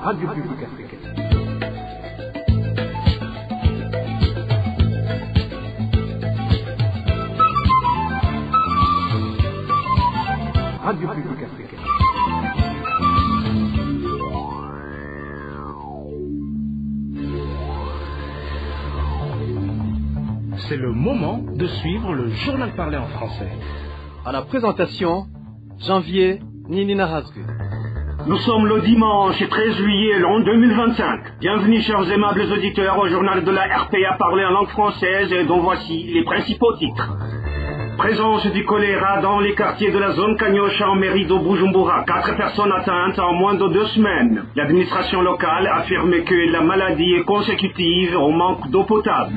Radio Publique Africaine. Radio Publique Africaine. C'est le moment de suivre le journal parlé en français. À la présentation, Janvier Ninina Hazgu. Nous sommes le dimanche 13 juillet l'an 2025. Bienvenue chers aimables auditeurs au journal de la RPA parlé en langue française et dont voici les principaux titres. Présence du choléra dans les quartiers de la zone Kanyosha en mairie de Bujumbura. 4 personnes atteintes en moins de 2 semaines. L'administration locale affirme que la maladie est consécutive au manque d'eau potable.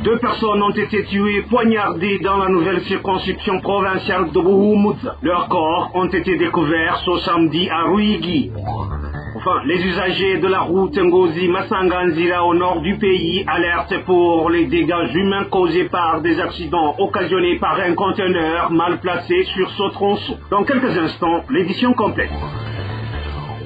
2 personnes ont été tuées, poignardées dans la nouvelle circonscription provinciale de Buhumutsa. Leurs corps ont été découverts ce samedi à Ruigi. Enfin, les usagers de la route Ngozi-Masanganzira au nord du pays alertent pour les dégâts humains causés par des accidents occasionnés par un conteneur mal placé sur ce tronçon. Dans quelques instants, l'édition complète.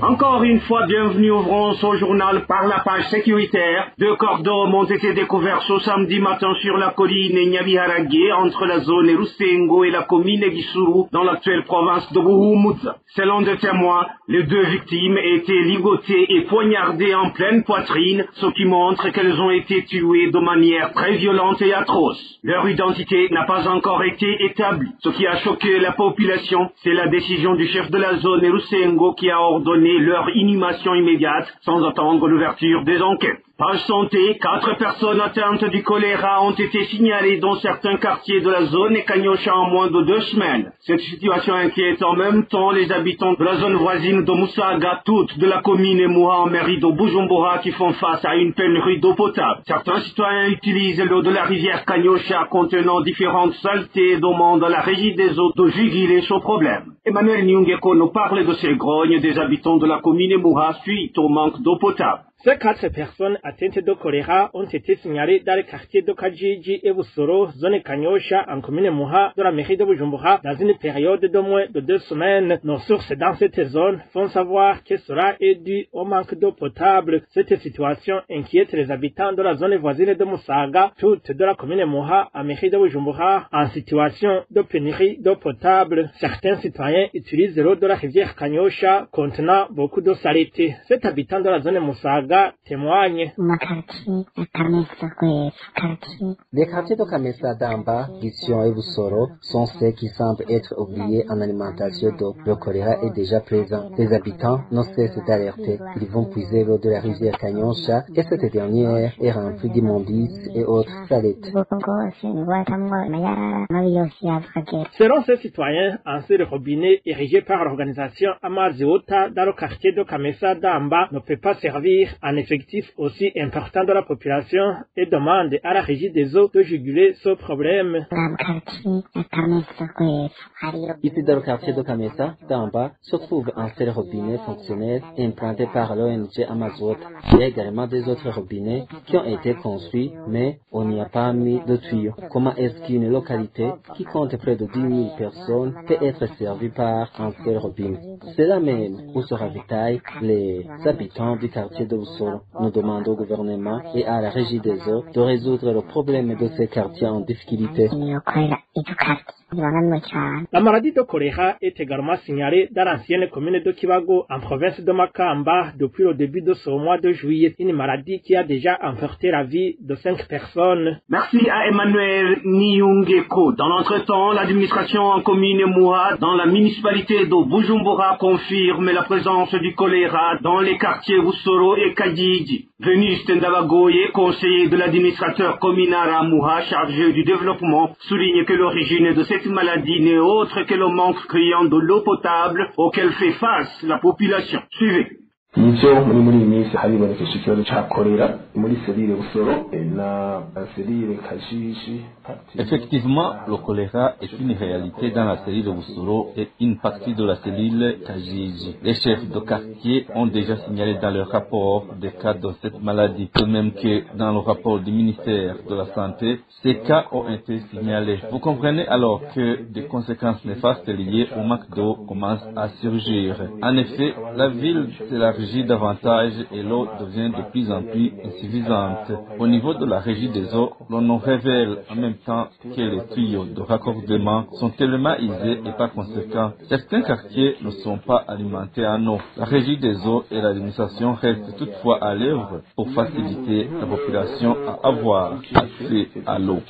Encore une fois, bienvenue, ouvrons ce journal par la page sécuritaire. 2 corps d'hommes ont été découverts ce samedi matin sur la colline Nyabiharage entre la zone Rusengo et la commune Gisuru dans l'actuelle province de Buhumutsa. Selon des témoins, les 2 victimes étaient ligotées et poignardées en pleine poitrine, ce qui montre qu'elles ont été tuées de manière très violente et atroce. Leur identité n'a pas encore été établie. Ce qui a choqué la population, c'est la décision du chef de la zone Rusengo qui a ordonné leur inhumation immédiate sans attendre l'ouverture des enquêtes. Page santé, 4 personnes atteintes du choléra ont été signalées dans certains quartiers de la zone Kanyosha en moins de 2 semaines. Cette situation inquiète en même temps les habitants de la zone voisine de Musaga, toute de la commune Emuha en mairie de Bujumbura qui font face à une pénurie d'eau potable. Certains citoyens utilisent l'eau de la rivière Kanyosha contenant différentes saletés et demandent à la régie des eaux de juguler ce problème. Emmanuel Nyungeko nous parle de ces grognes des habitants de la commune Emuha suite au manque d'eau potable. Ces 4 personnes atteintes de choléra ont été signalées dans le quartier de Kajiji et Busoro, zone Kanyosha, en commune Muha, de la mairie de Bujumbura, dans une période de moins de 2 semaines. Nos sources dans cette zone font savoir que cela est dû au manque d'eau potable. Cette situation inquiète les habitants de la zone voisine de Musaga, toute de la commune Muha, en mairie de Bujumbura, en situation de pénurie d'eau potable. Certains citoyens utilisent l'eau de la rivière Kanyosha, contenant beaucoup d'eau saleté. Cet habitant de la zone Musaga témoigne. Les quartiers de Kamesa, Damba, Gision et Busoro sont ceux qui semblent être oubliés en alimentation d'eau. Le choléra est déjà présent. Les habitants n'ont cessé d'alerter. Ils vont puiser l'eau de la rivière Kanyosha et cette dernière est remplie d'immondices et autres saletés. Selon ces citoyens, un seul robinet érigé par l'organisation Amaziota dans le quartier de Kamesa, Damba ne peut pas servir un effectif aussi important de la population et demande à la régie des eaux de juguler ce problème. Ici dans le quartier de Kamesa, d'en-bas, se trouve un seul robinet fonctionnel implanté par l'ONG Amazot. Il y a également des autres robinets qui ont été construits, mais on n'y a pas mis de tuyaux. Comment est-ce qu'une localité qui compte près de 10 000 personnes peut être servie par un seul robinet? C'est là même où se ravitaillent les habitants du quartier de Busoro. Nous demandons au gouvernement et à la régie des eaux de résoudre le problème de ces quartiers en difficulté. La maladie de choléra est également signalée dans l'ancienne commune de Kibago, en province de Makamba, depuis le début de ce mois de juillet. Une maladie qui a déjà emporté la vie de 5 personnes. Merci à Emmanuel Nyungeko. Dans l'entretemps, l'administration en commune Muha, dans la municipalité de Bujumbura, confirme la présence du choléra dans les quartiers Busoro et Kajiji. Venuste Ndavagoye, conseiller de l'administrateur communal à Muha, chargé du développement, souligne que l'origine de cette maladie n'est autre que le manque criant de l'eau potable auquel fait face la population. Suivez. Ivyo muri iyi minsi haribonekesha ikibazo ca kolera muri selire Busoro na selire Kajiji. Effectivement, le choléra est une réalité dans la cellule de Busoro et une partie de la cellule Kajiji. Les chefs de quartier ont déjà signalé dans leur rapport des cas de cette maladie, de même que dans le rapport du ministère de la Santé, ces cas ont été signalés. Vous comprenez alors que des conséquences néfastes liées au manque d'eau commencent à surgir. En effet, la ville s'élargit s'élargit davantage et l'eau devient de plus en plus insuffisante. Au niveau de la régie des eaux, l'on nous révèle en même temps que les tuyaux de raccordement sont tellement usés et par conséquent, certains quartiers ne sont pas alimentés en eau. La régie des eaux et l'administration restent toutefois à l'œuvre pour faciliter la population à avoir accès à l'eau.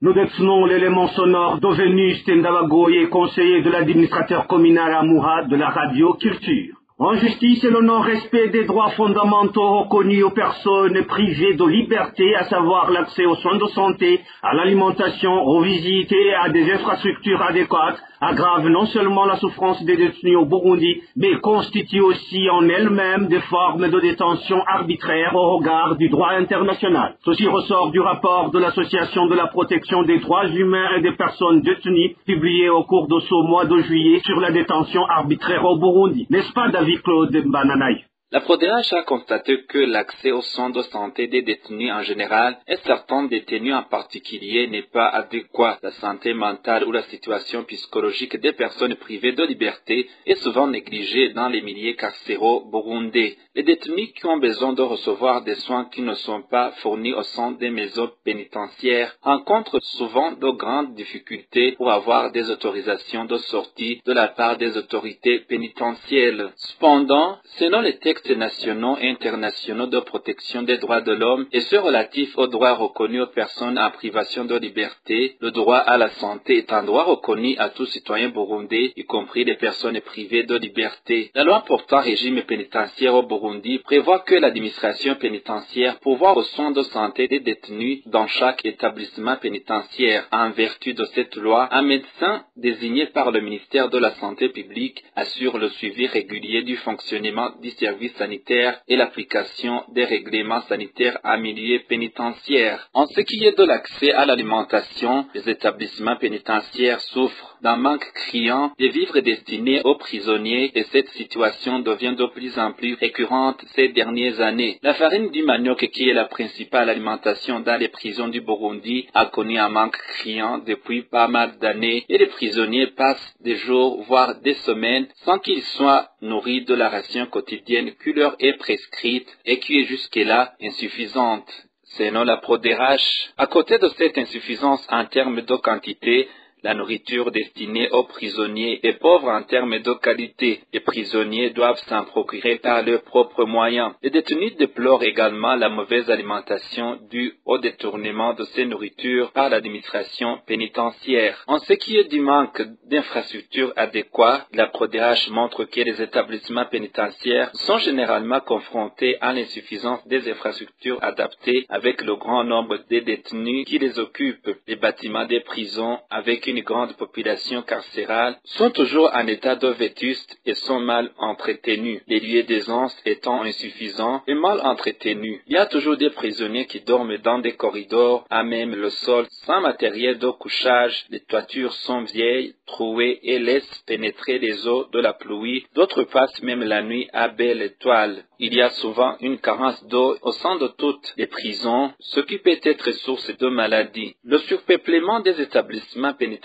Nous détenons l'élément sonore d'Ovenu Stendawagoye, conseiller de l'administrateur communal à Mouha de la radio Culture. En justice et le non-respect des droits fondamentaux reconnus aux personnes privées de liberté, à savoir l'accès aux soins de santé, à l'alimentation, aux visites et à des infrastructures adéquates, aggrave non seulement la souffrance des détenus au Burundi, mais constitue aussi en elle-même des formes de détention arbitraire au regard du droit international. Ceci ressort du rapport de l'Association de la protection des droits humains et des personnes détenues, publié au cours de ce mois de juillet sur la détention arbitraire au Burundi. N'est-ce pas, David Claude Bananaï? La PRODH a constaté que l'accès aux soins de santé des détenus en général et certains détenus en particulier n'est pas adéquat. La santé mentale ou la situation psychologique des personnes privées de liberté est souvent négligée dans les milieux carcéraux burundais. Les détenus qui ont besoin de recevoir des soins qui ne sont pas fournis au sein des maisons pénitentiaires rencontrent souvent de grandes difficultés pour avoir des autorisations de sortie de la part des autorités pénitentiaires. Cependant, selon les textes nationaux et internationaux de protection des droits de l'homme et ceux relatifs aux droits reconnus aux personnes en privation de liberté, le droit à la santé est un droit reconnu à tout citoyen burundais, y compris les personnes privées de liberté. La loi portant régime pénitentiaire au Burundi prévoit que l'administration pénitentiaire pourvoit aux soins de santé des détenus dans chaque établissement pénitentiaire. En vertu de cette loi, un médecin désigné par le ministère de la Santé publique assure le suivi régulier du fonctionnement du service sanitaire et l'application des règlements sanitaires en milieu pénitentiaire. En ce qui est de l'accès à l'alimentation, les établissements pénitentiaires souffrent d'un manque criant de vivres destinés aux prisonniers et cette situation devient de plus en plus récurrente ces dernières années. La farine du manioc, qui est la principale alimentation dans les prisons du Burundi, a connu un manque criant depuis pas mal d'années et les prisonniers passent des jours voire des semaines sans qu'ils soient nourris de la ration quotidienne qui leur est prescrite et qui est jusque-là insuffisante. Selon la PRODH, à côté de cette insuffisance en termes de quantité, la nourriture destinée aux prisonniers est pauvre en termes de qualité. Les prisonniers doivent s'en procurer par leurs propres moyens. Les détenus déplorent également la mauvaise alimentation due au détournement de ces nourritures par l'administration pénitentiaire. En ce qui est du manque d'infrastructures adéquates, la PRODH montre que les établissements pénitentiaires sont généralement confrontés à l'insuffisance des infrastructures adaptées avec le grand nombre de détenus qui les occupent. Les bâtiments des prisons avec une grande population carcérale sont toujours en état de vétuste et sont mal entretenus. Les lieux d'aisance étant insuffisants et mal entretenus. Il y a toujours des prisonniers qui dorment dans des corridors, à même le sol, sans matériel de couchage. Les toitures sont vieilles, trouées et laissent pénétrer les eaux de la pluie. D'autres passent même la nuit à belle étoile. Il y a souvent une carence d'eau au sein de toutes les prisons, ce qui peut être source de maladies. Le surpeuplement des établissements pénitentiaires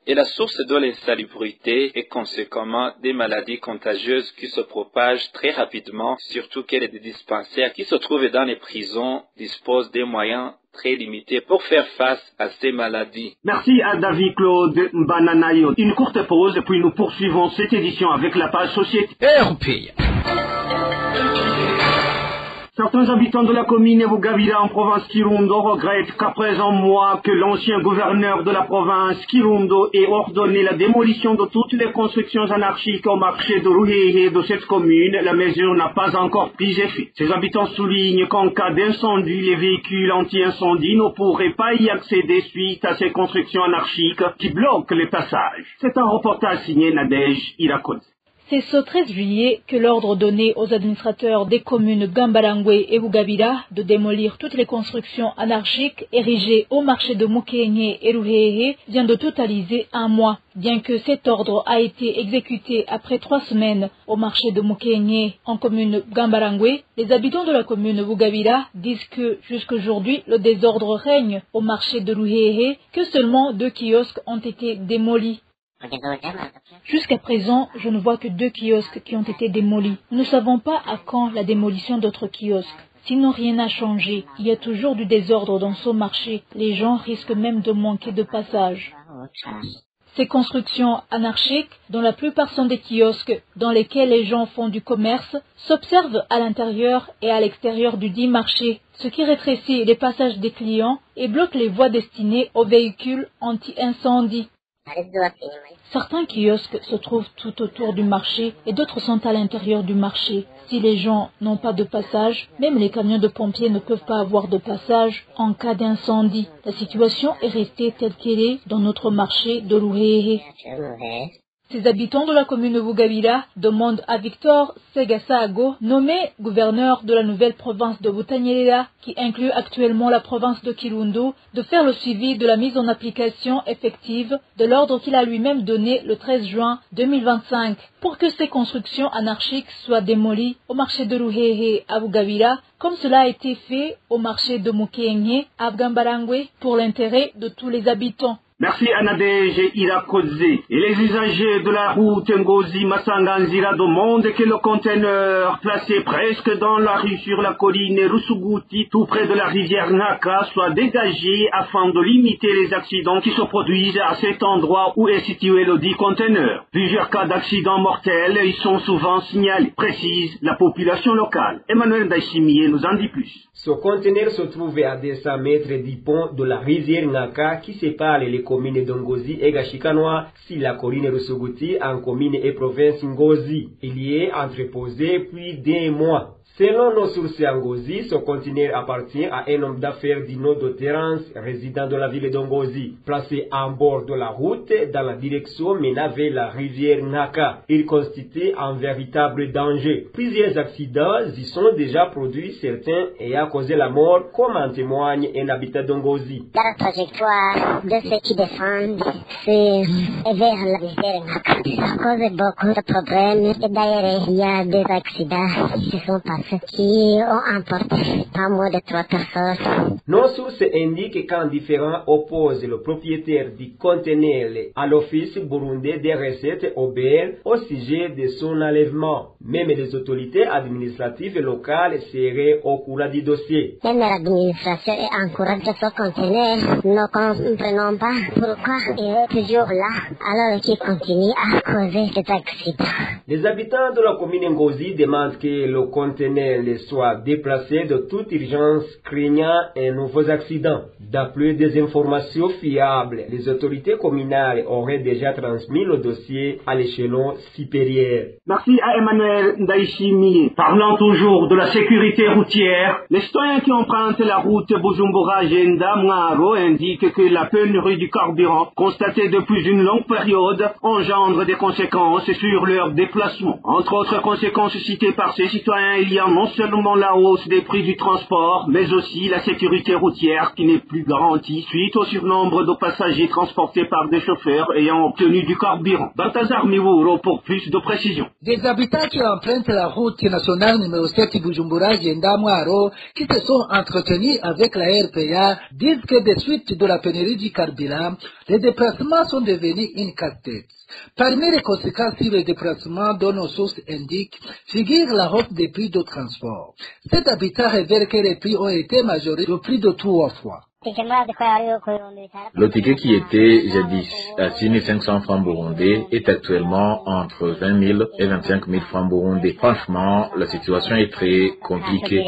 est la source de l'insalubrité et conséquemment des maladies contagieuses qui se propagent très rapidement, surtout que les dispensaires qui se trouvent dans les prisons disposent des moyens très limités pour faire face à ces maladies. Merci à David Claude Bananayo. Une courte pause, puis nous poursuivons cette édition avec la page Société. RPA. Certains habitants de la commune Bugabira en province Kirundo regrettent qu'après un mois que l'ancien gouverneur de la province Kirundo ait ordonné la démolition de toutes les constructions anarchiques au marché de Ruhehe de cette commune, la mesure n'a pas encore pris effet. Ces habitants soulignent qu'en cas d'incendie, les véhicules anti-incendie ne pourraient pas y accéder suite à ces constructions anarchiques qui bloquent les passages. C'est un reportage signé Nadège Irakoze. C'est ce 13 juillet que l'ordre donné aux administrateurs des communes Gambarangwe et Bugabira de démolir toutes les constructions anarchiques érigées au marché de Mukenye et Ruhehe vient de totaliser un mois. Bien que cet ordre a été exécuté après 3 semaines au marché de Mukenye en commune Gambarangwe, les habitants de la commune Bugabira disent que jusqu'aujourd'hui le désordre règne au marché de Ruhehe, que seulement 2 kiosques ont été démolis. Jusqu'à présent, je ne vois que 2 kiosques qui ont été démolis. Nous ne savons pas à quand la démolition d'autres kiosques. Sinon, rien n'a changé. Il y a toujours du désordre dans ce marché. Les gens risquent même de manquer de passage. Ces constructions anarchiques, dont la plupart sont des kiosques dans lesquels les gens font du commerce, s'observent à l'intérieur et à l'extérieur du dit marché, ce qui rétrécit les passages des clients et bloque les voies destinées aux véhicules anti-incendie. Certains kiosques se trouvent tout autour du marché et d'autres sont à l'intérieur du marché. Si les gens n'ont pas de passage, même les camions de pompiers ne peuvent pas avoir de passage en cas d'incendie. La situation est restée telle qu'elle est dans notre marché de Luhehe. Ces habitants de la commune de Bugabira demandent à Victor Segasago, nommé gouverneur de la nouvelle province de Butanyerera, qui inclut actuellement la province de Kirundo, de faire le suivi de la mise en application effective de l'ordre qu'il a lui-même donné le 13 juin 2025 pour que ces constructions anarchiques soient démolies au marché de Luhehe à Bugabira, comme cela a été fait au marché de Mukenye à Gambarangwe pour l'intérêt de tous les habitants. Merci Anadege Irakoze. Et les usagers de la route Ngozi-Masanganzira demandent que le conteneur placé presque dans la rue sur la colline Rusuguti, tout près de la rivière Naka, soit dégagé afin de limiter les accidents qui se produisent à cet endroit où est situé le dit conteneur. Plusieurs cas d'accidents mortels y sont souvent signalés, précise la population locale. Emmanuel Daishimiye nous en dit plus. Ce conteneur se trouvait à 200 mètres du pont de la rivière Naka qui sépare les communes de Ngozi et Gashikanoa si la colline Rusuguti en commune et province Ngozi. Il y est entreposé plus d'1 mois. Selon nos sources à Ngozi, ce conteneur appartient à un homme d'affaires du nom de Terence, résident de la ville de Ngozi, placé en bord de la route dans la direction menant vers la rivière Naka. Il constitue un véritable danger. Plusieurs accidents y sont déjà produits, certains ayant causé la mort, comme en témoigne un habitant de Ngozi. La trajectoire de ceux qui descendent, c'est vers la rivière Naka. Ça cause beaucoup de problèmes et d'ailleurs il y a des accidents qui se sont passés, qui ont emporté pas moins de 3 personnes. Nos sources indiquent qu'un différend oppose le propriétaire du conteneur à l'office burundais des recettes OBR au sujet de son enlèvement. Même les autorités administratives locales seraient au courant du dossier. Même l'administration encourage ce conteneur. Nous ne comprenons pas pourquoi il est toujours là alors qu'il continue à causer des accidents. Les habitants de la commune Ngozi demandent que le conteneur soit déplacé de toute urgence, craignant un nouveau accident. D'après des informations fiables, les autorités communales auraient déjà transmis le dossier à l'échelon supérieur. Merci à Emmanuel Daishimiye. Parlant toujours de la sécurité routière, les citoyens qui empruntent la route Bujumbura-Jenda-Mwaro indiquent que la pénurie du carburant, constatée depuis une longue période, engendre des conséquences sur leur déplacement. Entre autres conséquences citées par ces citoyens, il y a non seulement la hausse des prix du transport, mais aussi la sécurité routière qui n'est plus garantie suite au surnombre de passagers transportés par des chauffeurs ayant obtenu du carburant. Balthazar Miwouro pour plus de précisions. Des habitants qui empruntent la route nationale numéro 7 Bujumbura-Jenda-Mwaro qui se sont entretenus avec la RPA disent que des suites de la pénurie du carburant, les déplacements sont devenus une casse-tête. Parmi les conséquences sur les déplacements dont nos sources indiquent, figure la hausse des prix de transport. Cet habitant révèle que les prix ont été majorés de plus de 3 fois. Le ticket qui était jadis à 6 500 francs burundais est actuellement entre 20 000 et 25 000 francs burundais. Franchement, la situation est très compliquée.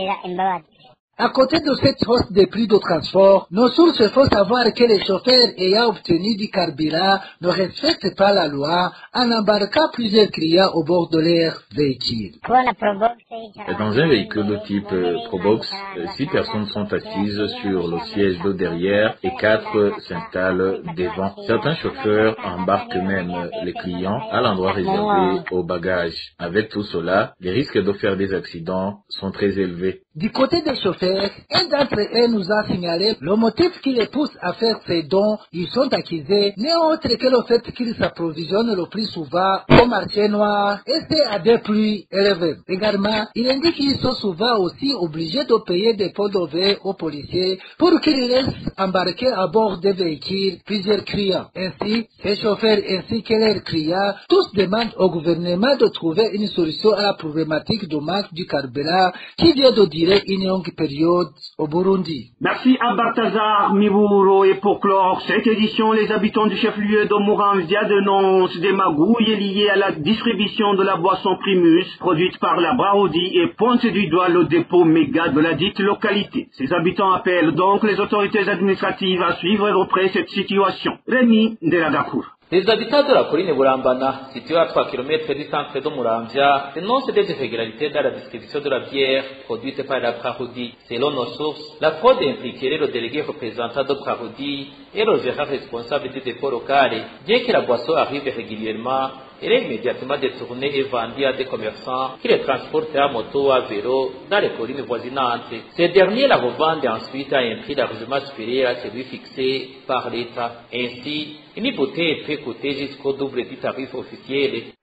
À côté de cette hausse des prix de transport, nos sources font savoir que les chauffeurs ayant obtenu du carburant ne respectent pas la loi en embarquant plusieurs clients au bord de leur véhicule. Dans un véhicule de type Probox, 6 personnes sont assises sur le siège de derrière et 4 s'installent devant. Certains chauffeurs embarquent même les clients à l'endroit réservé aux bagages. Avec tout cela, les risques de faire des accidents sont très élevés. Du côté des chauffeurs, chauffeurs. Un d'entre eux nous a signalé le motif qui les pousse à faire ces dons. Ils sont accusés n'est autre que le fait qu'ils s'approvisionnent le plus souvent au marché noir et c'est à des prix élevés. Également, il indique qu'ils sont souvent aussi obligés de payer des pots de verre aux policiers pour qu'ils laissent embarquer à bord des véhicules plusieurs clients. Ainsi, ces chauffeurs ainsi que leurs clients, tous demandent au gouvernement de trouver une solution à la problématique du manque du carburant qui vient de durer une longue période au Burundi. Merci à Balthazar Miburo. Et pour clore cette édition, les habitants du chef-lieu de Muramvya dénoncent des magouilles liées à la distribution de la boisson Primus produite par la Brahodi et pointent du doigt le dépôt méga de la dite localité. Ces habitants appellent donc les autorités administratives à suivre de près cette situation. Rémi Delagakour. Les habitants de la colline Burambana, située à 3 km du centre de Muramvya, dénoncent des irrégularités dans la distribution de la bière produite par la Brahodi. Selon nos sources, la fraude impliquerait le délégué représentant de Brahodi et le gérant responsable du dépôt local. Bien que la boisson arrive régulièrement, elle est immédiatement détournée et vendue à des commerçants qui les transportent à moto ou à vélo dans les collines voisinantes. Ces derniers la revendent ensuite à un prix largement supérieur à celui fixé par l'État. Ainsi, une bouteille peut coûter jusqu'au double du tarif officiel.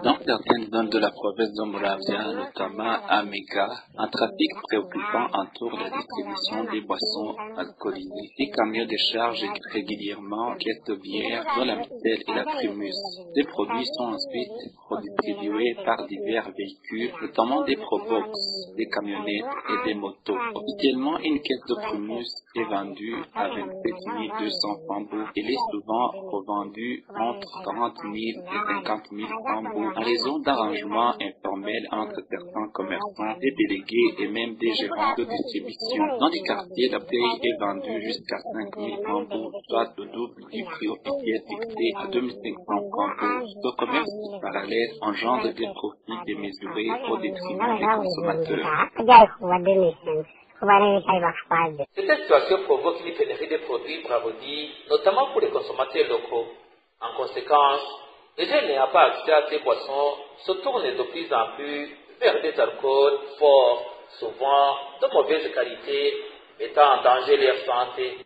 Dans certaines zones de la province de Muramvya, notamment à Mega, un trafic préoccupant entoure la distribution des boissons alcoolisées. Des camions déchargent régulièrement caisses de bière, dont la Mistelle et la Primus. Ces produits sont ensuite redistribués par divers véhicules, notamment des Probox, des camionnettes et des motos. Officiellement, une caisse de Primus est vendue à 27 200 tambours. Elle est souvent revendue entre 40 000 et 50 000 tambours en raison d'arrangements informels entre certains commerçants, des délégués et même des gérants de distribution. Dans les quartiers, la bouteille est vendue jusqu'à 5 000 tambours, soit le double du prix officiel fixé à 2 500 tambours. Ce commerce parallèle engendre des profits démesurés au détriment des consommateurs. Cette situation provoque une pénurie de produits Brahodi, notamment pour les consommateurs locaux. En conséquence, les gens n'ayant pas accès à ces boissons se tournent de plus en plus vers des alcools forts, souvent de mauvaise qualité, mettant en danger leur santé.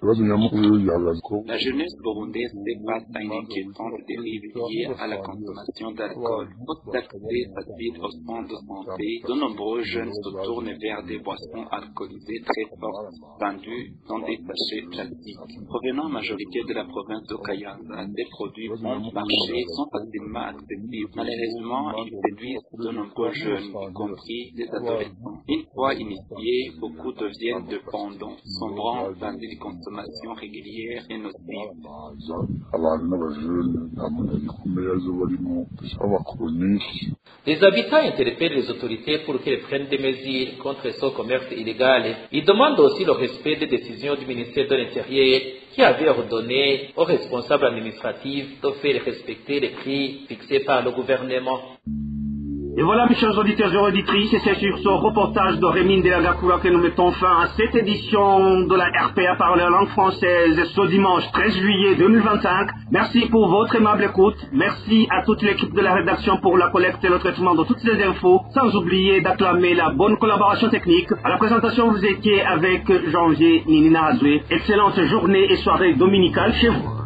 La jeunesse burundaise fait face à une inquiétante dérive liée à la consommation d'alcool. Faute d'accès facile aux soins de santé, de nombreux jeunes se tournent vers des boissons alcoolisées très fortes, vendues dans des sachets plastiques. Provenant en majorité de la province de Kayanza, ces produits bon marché sont facilement accessibles. Malheureusement, ils séduisent de nombreux jeunes, y compris des adolescents. Une fois initiés, beaucoup deviennent dépendants, sombrant dans une consommation régulière et nocive. Les habitants interpellent les autorités pour qu'elles prennent des mesures contre ce commerce illégal. Ils demandent aussi le respect des décisions du ministère de l'Intérieur qui avait ordonné aux responsables administratifs de faire respecter les prix fixés par le gouvernement. Et voilà, mes chers auditeurs et auditrices, et c'est sur ce reportage de Rémi Delagakoura que nous mettons fin à cette édition de la RPA par la langue française ce dimanche 13 juillet 2025. Merci pour votre aimable écoute. Merci à toute l'équipe de la rédaction pour la collecte et le traitement de toutes ces infos, sans oublier d'acclamer la bonne collaboration technique. À la présentation, vous étiez avec Janvier Ninina Azoué. Excellente journée et soirée dominicale chez vous.